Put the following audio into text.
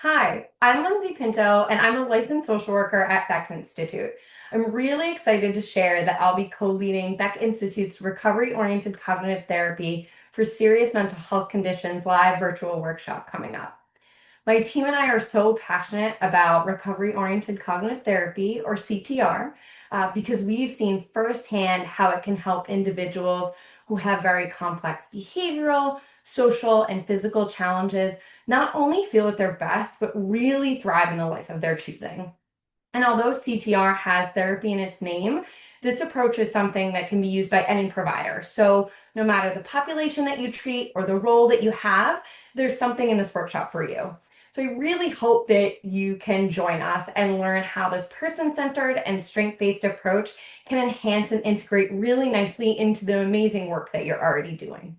Hi, I'm Lindsey Pinto, and I'm a licensed social worker at Beck Institute. I'm really excited to share that I'll be co-leading Beck Institute's recovery-oriented cognitive therapy for serious mental health conditions live virtual workshop coming up. My team and I are so passionate about recovery-oriented cognitive therapy, or CTR, because we've seen firsthand how it can help individuals who have very complex behavioral, social, and physical challenges not only feel at their best, but really thrive in the life of their choosing. And although CTR has therapy in its name, this approach is something that can be used by any provider. So, no matter the population that you treat or the role that you have, there's something in this workshop for you. So, I really hope that you can join us and learn how this person centered and strength based approach can enhance and integrate really nicely into the amazing work that you're already doing.